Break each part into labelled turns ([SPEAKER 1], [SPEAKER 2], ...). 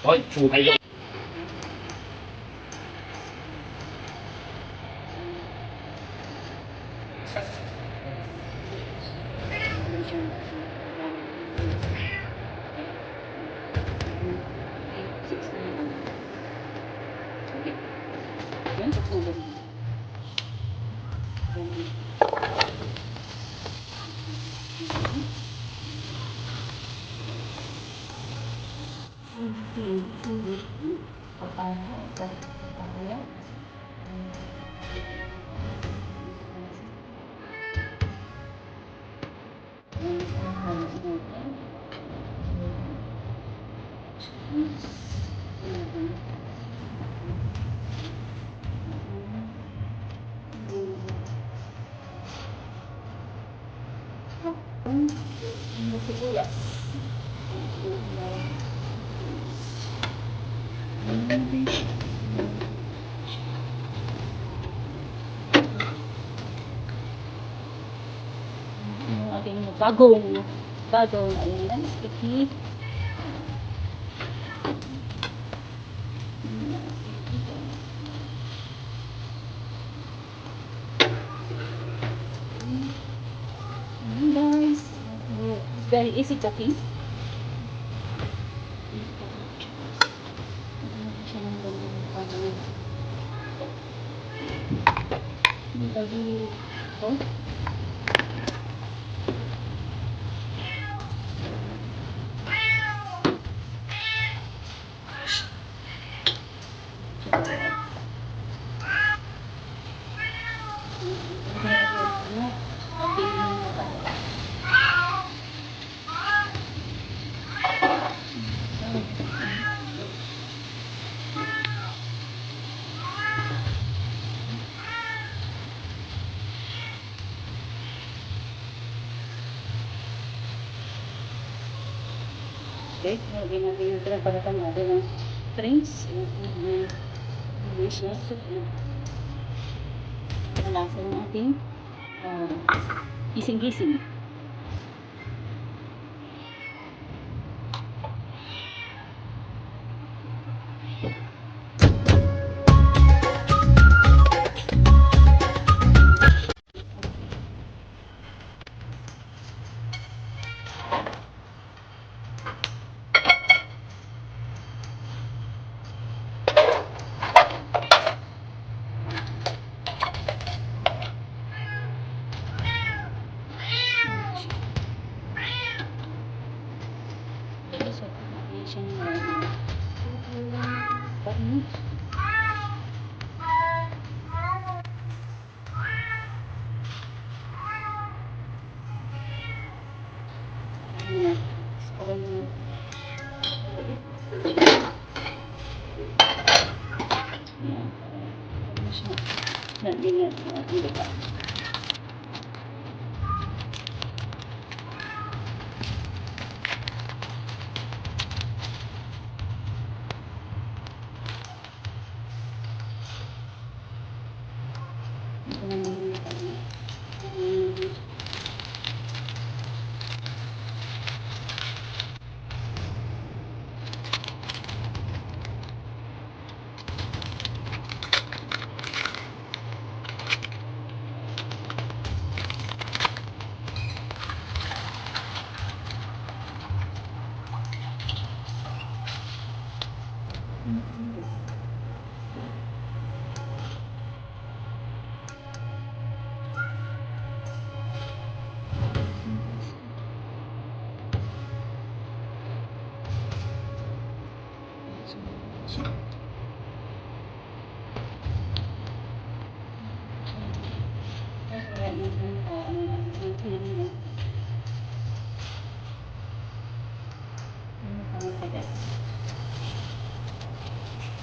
[SPEAKER 1] Thôi, phù thầy luôn.
[SPEAKER 2] Yung aking bagong ayan, sticky. Ayan guys, very easy cooking. Okay, lagyan natin yung pinagpagatan natin ng drinks. Delicious. Malasa ng ating gising-gising. So, natin siyang painit. Ayan. So, lagyan natin ang ating lupa. Ito na muna yung lupa.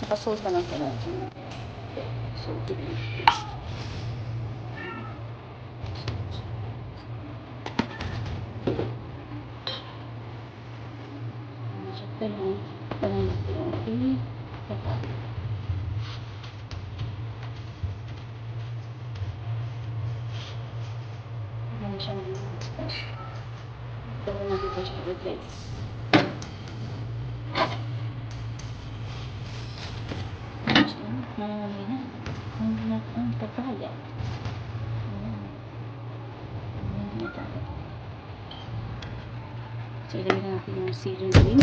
[SPEAKER 2] Nakasold na lang pala. So, siya ng gawin natin po siya replace. Mamamay na ang pagkaya. So, ilagay na natin yung sealing cream.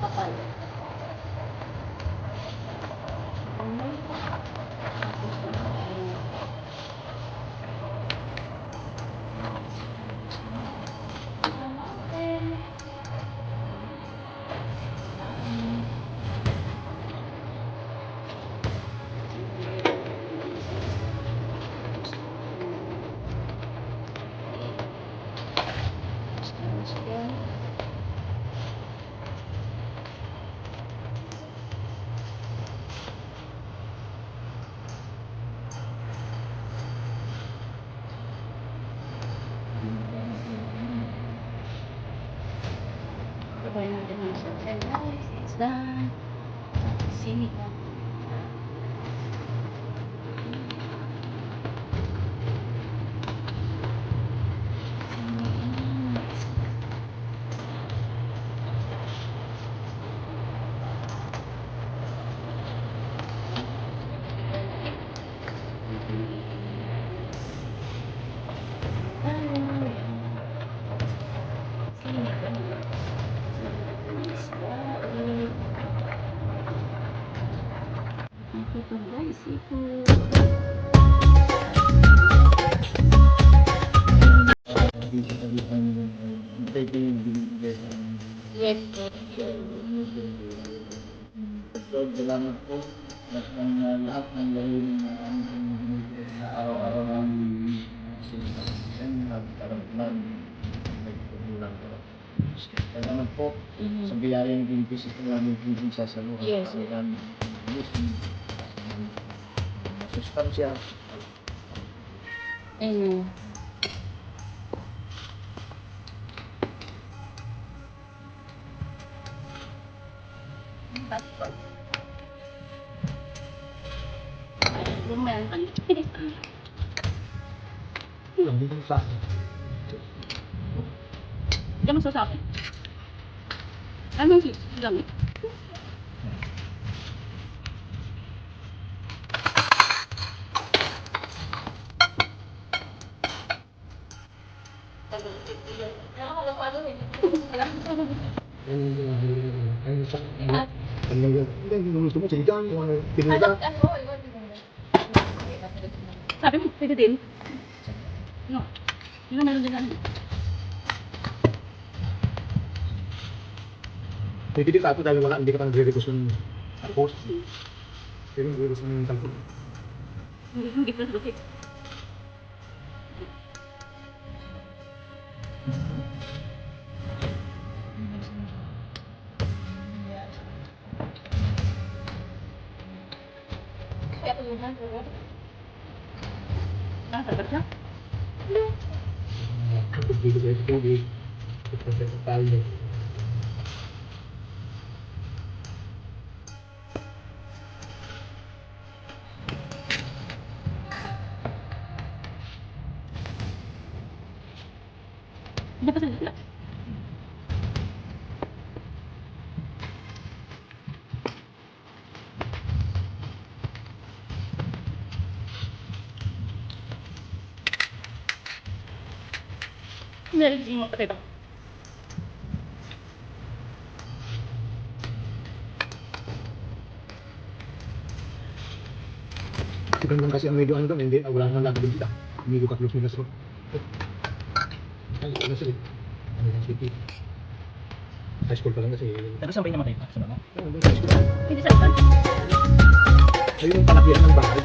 [SPEAKER 2] Kapal. Sabay natin ang sunset, guys. It's done. Sinig na. Ito guys, ito. Yes.
[SPEAKER 3] Salamat po lahat ng gawin na araw-araw namin salamat po sa biyaya ng Pilipinas na namin sa saluhan.
[SPEAKER 2] Yes.
[SPEAKER 3] Sustansya.
[SPEAKER 2] Ayun. Lumayan ka.
[SPEAKER 3] Dito sa akin.
[SPEAKER 2] Diyan mo sa akin. Ano si gamit? Sabi mo, pwede din. No. Yun na meron din namin.
[SPEAKER 3] Pwede ka dahil wala, hindi ka pa nagre-request ng post. Pero nagre-request ng tampo.
[SPEAKER 2] Hindi ko sa bakit. Kaya ito yung hand, diba? Sabat siya?
[SPEAKER 3] Dito sa tubig. Ito sa talye.
[SPEAKER 2] Meron din mo pa ito.
[SPEAKER 3] Chicken lang kasi ang medyo ano doon, hindi, wala nang lagabin kita. Medyo ka-close nila sa ay, ano sila? Ano yung city? High school pa lang kasi.
[SPEAKER 1] Pero saan ba yung namatay pa? Sa baba?
[SPEAKER 3] Oo, doon sa high school.
[SPEAKER 2] Pwede sa ikan.
[SPEAKER 3] Ayun yung palagyan ng bahay.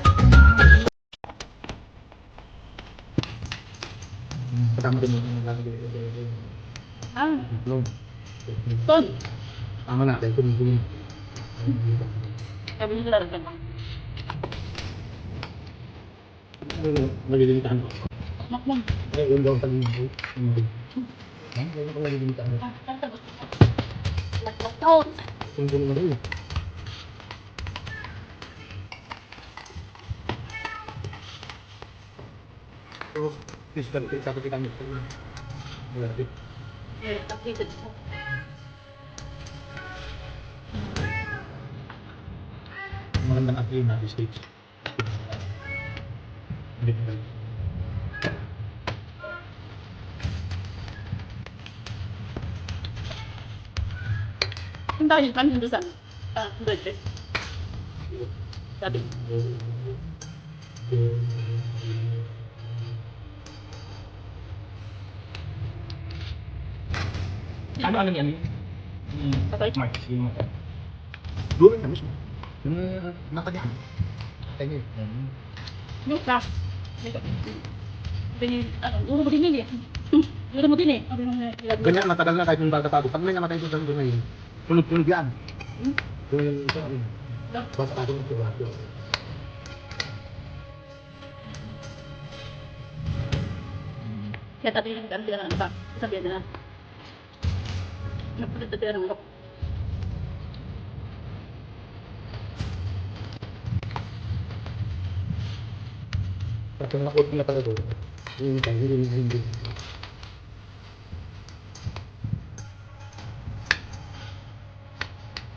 [SPEAKER 3] Patama rin yung lagabin.
[SPEAKER 2] Ah,
[SPEAKER 3] No.
[SPEAKER 2] ton.
[SPEAKER 3] Tama na, dahil kung
[SPEAKER 2] Sabi nila rin.
[SPEAKER 3] nagilimitan ko.
[SPEAKER 2] Makmang.
[SPEAKER 3] Ay, yun daw ang ha? Ayun ako nagilimitan ko.
[SPEAKER 2] Ah, tagot. Lakot.
[SPEAKER 3] Kung doon naman yun. So, physical fit, sabi kita nyo. Wala din.
[SPEAKER 2] Eh, updated po.
[SPEAKER 3] Magandang apply na stage. Hindi ba?
[SPEAKER 2] Ang dahil kami doon sa birthday. Sabi.
[SPEAKER 1] Ano yan?
[SPEAKER 2] Patay.
[SPEAKER 1] Mark, yung mata.
[SPEAKER 3] Doon na mismo. Yung nakadiyan. Tayo yun.
[SPEAKER 2] Yung class. Uro mo din yun eh. Uro mo din eh. Sabi mo na ilagay.
[SPEAKER 3] Ganyan, matagal na kahit yung baga tago. Pag may namatay doon doon ngayon, tunog-tunog yan.
[SPEAKER 2] Hmm?
[SPEAKER 3] Doon yung ito. Basta tago ng tuwa.
[SPEAKER 2] Kaya tabi yung ganti na ba? Sabihan na. Napulit na ng lock.
[SPEAKER 3] Pag nakot na pala doon, hindi tayo, hindi.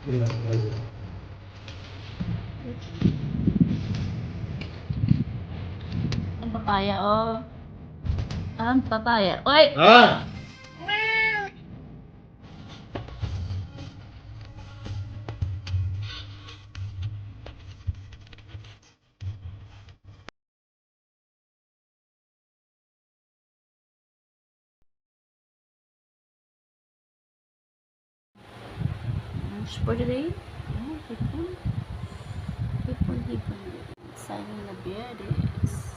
[SPEAKER 3] Hindi na,
[SPEAKER 2] Ang papaya, oh. Ang papaya. Oy!
[SPEAKER 3] Ah!
[SPEAKER 2] For today, hipon. Hipon. Sayang na beardes.